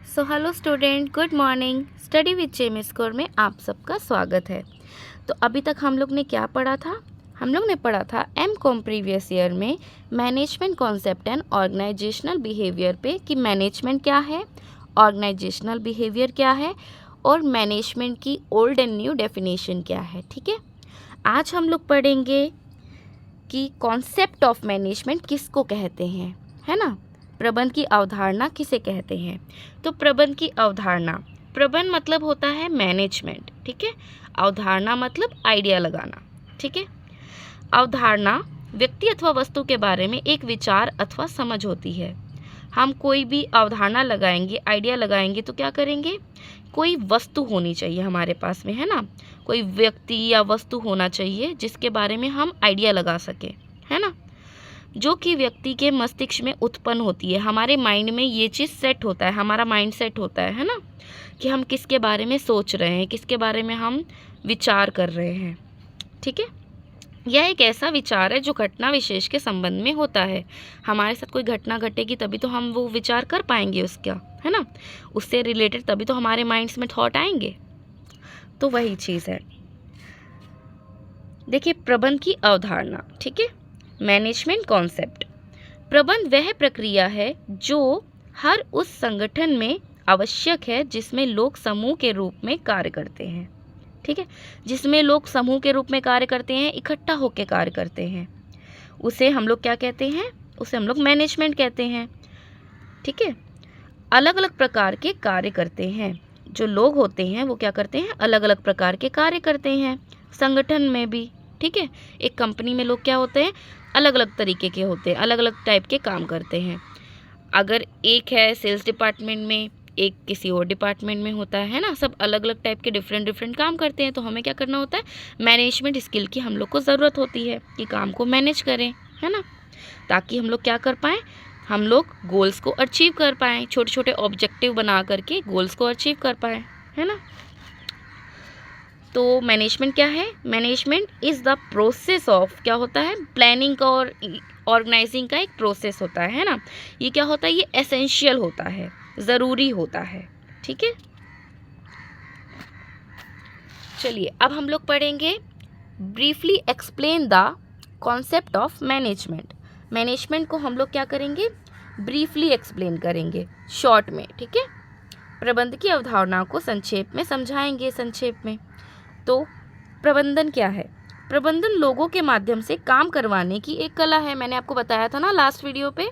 Hello student, good morning. Study with Gem Score में आप सबका स्वागत है। तो अभी तक हम लोग ने क्या पढ़ा था? हम लोग ने पढ़ा था एम.कॉम प्रीवियस ईयर में management concept and organisational behaviour पे कि मैनेजमेंट क्या है, ऑर्गेनाइजेशनल बिहेवियर क्या है और मैनेजमेंट की ओल्ड एंड न्यू डेफिनेशन क्या है। ठीक है, आज हम लोग पढ़ेंगे कि कॉन्सेप्ट ऑफ मैनेजमेंट किसको कहते हैं, है ना। प्रबंध की अवधारणा किसे कहते हैं? तो प्रबंध की अवधारणा, प्रबंध मतलब होता है मैनेजमेंट, ठीक है। अवधारणा मतलब आइडिया लगाना, ठीक है। अवधारणा व्यक्ति अथवा वस्तु के बारे में एक विचार अथवा समझ होती है। हम कोई भी अवधारणा लगाएंगे, आइडिया लगाएंगे तो क्या करेंगे? कोई वस्तु होनी चाहिए हमारे पास में, है ना। कोई व्यक्ति या वस्तु होना चाहिए जिसके बारे में हम आइडिया लगा सकें, है ना, जो कि व्यक्ति के मस्तिष्क में उत्पन्न होती है। हमारे माइंड में ये चीज़ सेट होता है, हमारा माइंड सेट होता है ना, कि हम किसके बारे में सोच रहे हैं, किसके बारे में हम विचार कर रहे हैं, ठीक है। यह एक ऐसा विचार है जो घटना विशेष के संबंध में होता है। हमारे साथ कोई घटना घटेगी तभी तो हम वो विचार कर पाएंगे उसका, है ना, उससे रिलेटेड तभी तो हमारे माइंड्स में थॉट आएंगे। तो वही चीज़ है। देखिए, प्रबंध की अवधारणा, ठीक है। मैनेजमेंट कॉन्सेप्ट, प्रबंध वह प्रक्रिया है जो हर उस संगठन में आवश्यक है जिसमें लोग समूह के रूप में कार्य करते हैं, ठीक है। जिसमें लोग समूह के रूप में कार्य करते हैं, इकट्ठा होकर कार्य करते हैं, उसे हम लोग क्या कहते हैं? उसे हम लोग मैनेजमेंट कहते हैं, ठीक है। अलग अलग प्रकार के कार्य करते हैं, जो लोग होते हैं वो क्या करते हैं? अलग अलग प्रकार के कार्य करते हैं संगठन में भी, ठीक है। एक कंपनी में लोग क्या होते हैं? अलग अलग तरीके के होते हैं, अलग अलग टाइप के काम करते हैं। अगर एक है सेल्स डिपार्टमेंट में, एक किसी और डिपार्टमेंट में होता है ना, सब अलग अलग टाइप के डिफरेंट डिफरेंट काम करते हैं। तो हमें क्या करना होता है? मैनेजमेंट स्किल की हम लोग को ज़रूरत होती है कि काम को मैनेज करें, है ना, ताकि हम लोग क्या कर पाएँ? हम लोग गोल्स को अचीव कर पाएँ, छोटे छोटे ऑब्जेक्टिव बना करके गोल्स को अचीव कर पाएँ, है ना। तो मैनेजमेंट क्या है? Management is the process of, क्या होता है? प्लानिंग का और ऑर्गेनाइजिंग का एक प्रोसेस होता है ना। ये क्या होता है? ये एसेंशियल होता है, ज़रूरी होता है, ठीक है। चलिए अब हम लोग पढ़ेंगे briefly explain the concept of management. Management को हम लोग क्या करेंगे? ब्रीफली एक्सप्लेन करेंगे, शॉर्ट में, ठीक है। प्रबंध की अवधारणा को संक्षेप में समझाएंगे, संक्षेप में। तो प्रबंधन क्या है? प्रबंधन लोगों के माध्यम से काम करवाने की एक कला है। मैंने आपको बताया था ना लास्ट वीडियो पे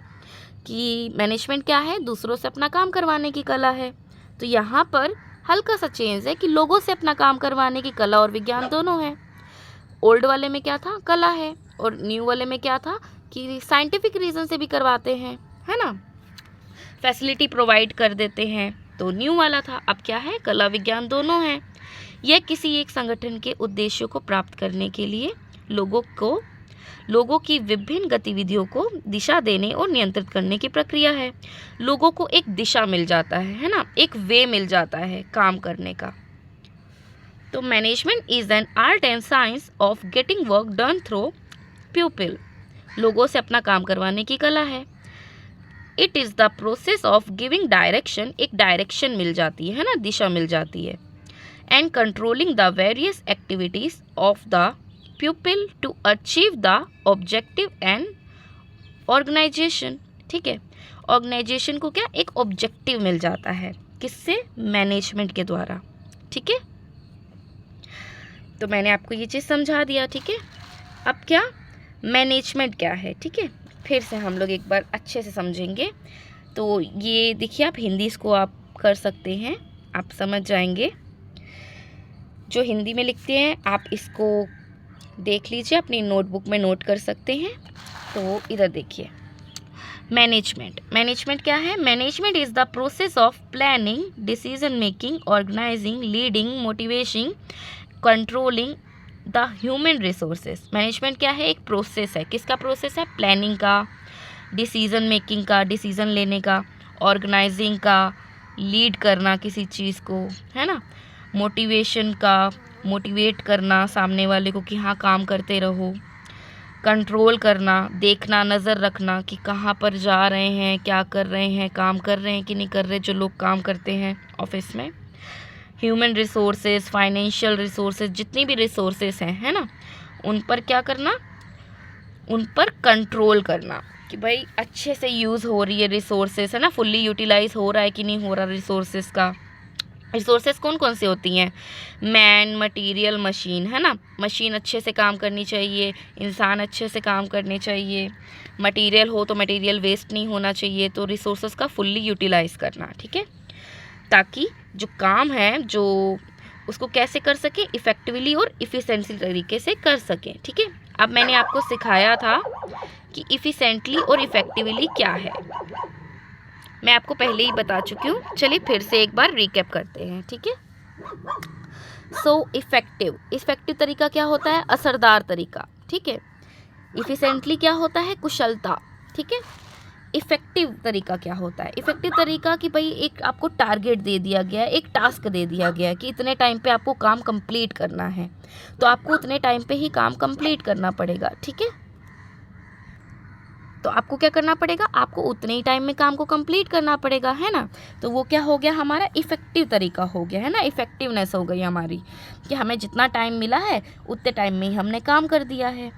कि मैनेजमेंट क्या है? दूसरों से अपना काम करवाने की कला है। तो यहाँ पर हल्का सा चेंज है कि लोगों से अपना काम करवाने की कला और विज्ञान दोनों है। ओल्ड वाले में क्या था? कला है, और न्यू वाले में क्या था कि साइंटिफिक रीज़न से भी करवाते हैं, है ना, फैसिलिटी प्रोवाइड कर देते हैं। तो न्यू वाला था, अब क्या है? कला विज्ञान दोनों हैं। यह किसी एक संगठन के उद्देश्यों को प्राप्त करने के लिए लोगों की विभिन्न गतिविधियों को दिशा देने और नियंत्रित करने की प्रक्रिया है। लोगों को एक दिशा मिल जाता है ना, एक वे मिल जाता है काम करने का। तो management is an art and science of getting work done through people. लोगों से अपना काम करवाने की कला है। It is the process of giving direction, एक डायरेक्शन मिल जाती है ना, दिशा मिल जाती है। And controlling the various activities of the pupil to achieve the objective and organization, ठीक है। ऑर्गेनाइजेशन को क्या? एक ऑब्जेक्टिव मिल जाता है, किससे? मैनेजमेंट के द्वारा, ठीक है। तो मैंने आपको ये चीज़ समझा दिया, ठीक है। अब क्या मैनेजमेंट क्या है, ठीक है, फिर से हम लोग एक बार अच्छे से समझेंगे। तो ये देखिए, आप हिंदी इसको आप कर सकते हैं, आप समझ जाएंगे। जो हिंदी में लिखते हैं आप इसको देख लीजिए, अपनी नोटबुक में नोट कर सकते हैं। तो इधर देखिए, मैनेजमेंट क्या है? Management is the process of planning, decision making, organising, leading, motivating, controlling the human resources. Management क्या है? एक प्रोसेस है। किसका प्रोसेस है? प्लानिंग का, डिसीजन मेकिंग का, डिसीजन लेने का, ऑर्गेनाइजिंग का, लीड करना किसी चीज़ को, है ना, मोटिवेशन का, मोटिवेट करना सामने वाले को कि हाँ काम करते रहो, कंट्रोल करना, देखना, नज़र रखना कि कहाँ पर जा रहे हैं, क्या कर रहे हैं, काम कर रहे हैं कि नहीं कर रहे, जो लोग काम करते हैं ऑफिस में। ह्यूमन रिसोर्सेज, फाइनेंशियल रिसोर्सेज, जितनी भी रिसोर्सेज हैं, है ना, उन पर क्या करना, उन पर कंट्रोल करना कि भाई अच्छे से यूज़ हो रही है रिसोर्सेज, है ना, फुल्ली यूटिलाइज हो रहा है कि नहीं हो रहा रिसोर्सेज का। रिसोर्सेज कौन कौन से होती हैं? मैन, मटेरियल, मशीन, है ना। मशीन अच्छे से काम करनी चाहिए, इंसान अच्छे से काम करने चाहिए, मटेरियल हो तो मटेरियल वेस्ट नहीं होना चाहिए। तो रिसोर्सेज का फुल्ली यूटिलाइज करना, ठीक है, ताकि जो काम है जो उसको कैसे कर सकें, इफ़ेक्टिवली और इफ़िशेंटली तरीके से कर सकें, ठीक है। अब मैंने आपको सिखाया था कि इफ़िशेंटली और इफ़ेक्टिवली क्या है, मैं आपको पहले ही बता चुकी हूँ। चलिए फिर से एक बार रिकैप करते हैं, ठीक है। सो इफ़ेक्टिव तरीका क्या होता है? असरदार तरीका, ठीक है। इफ़िशेंटली क्या होता है? कुशलता, ठीक है। इफ़ेक्टिव तरीका क्या होता है? इफ़ेक्टिव तरीका कि भाई एक आपको टारगेट दे दिया गया है, एक टास्क दे दिया गया है कि इतने टाइम पे आपको काम कंप्लीट करना है, तो आपको उतने टाइम पे ही काम कंप्लीट करना पड़ेगा, ठीक है। तो आपको क्या करना पड़ेगा? आपको उतने ही टाइम में काम को कंप्लीट करना पड़ेगा, है ना। तो वो क्या हो गया? हमारा इफ़ेक्टिव तरीका हो गया, है ना। इफ़ेक्टिवनेस हो गई हमारी कि हमें जितना टाइम मिला है उतने टाइम में ही हमने काम कर दिया है।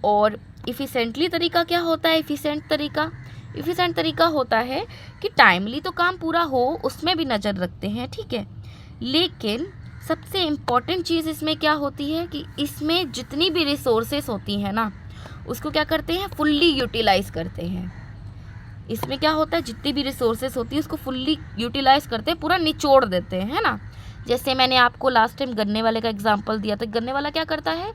और इफ़िशेंटली तरीका क्या होता है? इफ़िशेंट तरीका होता है कि टाइमली तो काम पूरा हो, उसमें भी नज़र रखते हैं, ठीक है। लेकिन सबसे इम्पॉर्टेंट चीज़ इसमें क्या होती है कि इसमें जितनी भी रिसोर्सेस होती हैं ना, उसको क्या करते हैं? फुल्ली यूटिलाइज़ करते हैं। इसमें क्या होता है? जितनी भी रिसोर्सेस होती है उसको फुल्ली यूटिलाइज़ करते हैं, पूरा निचोड़ देते हैं, है ना। जैसे मैंने आपको लास्ट टाइम गन्ने वाले का एग्जांपल दिया था। गन्ने वाला क्या करता है?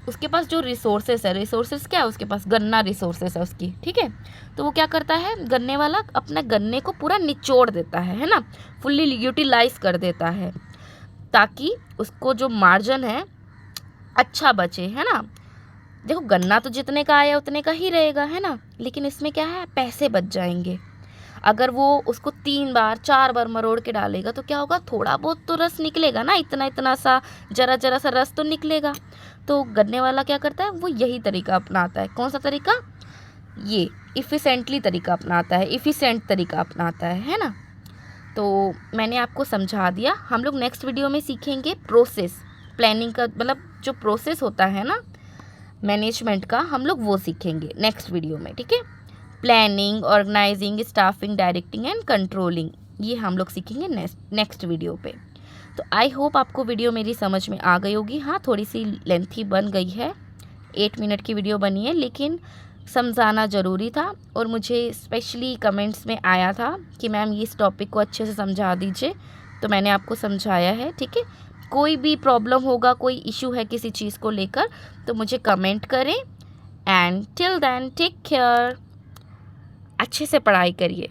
उसके पास जो रिसोर्सेस है, रिसोर्सेस क्या है उसके पास? गन्ना रिसोर्सेस है उसकी, ठीक है। तो वो क्या करता है? गन्ने वाला अपने गन्ने को पूरा निचोड़ देता है ना, फुल्ली यूटिलाइज़ कर देता है, ताकि उसको जो मार्जिन है अच्छा बचे, है ना। देखो गन्ना तो जितने का आया उतने का ही रहेगा, है ना, लेकिन इसमें क्या है? पैसे बच जाएंगे। अगर वो उसको 3 बार 4 बार मरोड़ के डालेगा तो क्या होगा? थोड़ा बहुत तो रस निकलेगा ना, इतना सा जरा सा रस तो निकलेगा। तो गन्ने वाला क्या करता है? वो यही तरीका अपनाता है। कौन सा तरीका? ये इफ़िशेंटली तरीका अपनाता है, इफ़िशेंट तरीका अपनाता है ना। तो मैंने आपको समझा दिया। हम लोग नेक्स्ट वीडियो में सीखेंगे प्रोसेस, प्लानिंग का मतलब जो प्रोसेस होता है ना मैनेजमेंट का, हम लोग वो सीखेंगे नेक्स्ट वीडियो में, ठीक है। Planning, organising, staffing, directing and controlling, ये हम लोग सीखेंगे नेक्स्ट वीडियो पे। तो आई होप आपको वीडियो मेरी समझ में आ गई होगी। हाँ, थोड़ी सी लेंथी बन गई है, 8 मिनट की वीडियो बनी है, लेकिन समझाना ज़रूरी था। और मुझे स्पेशली कमेंट्स में आया था कि मैम इस टॉपिक को अच्छे से समझा दीजिए, तो मैंने आपको समझाया है, ठीक है। कोई भी प्रॉब्लम होगा, कोई इशू है किसी चीज़ को लेकर, तो मुझे कमेंट करें। And till then take care, अच्छे से पढ़ाई करिए।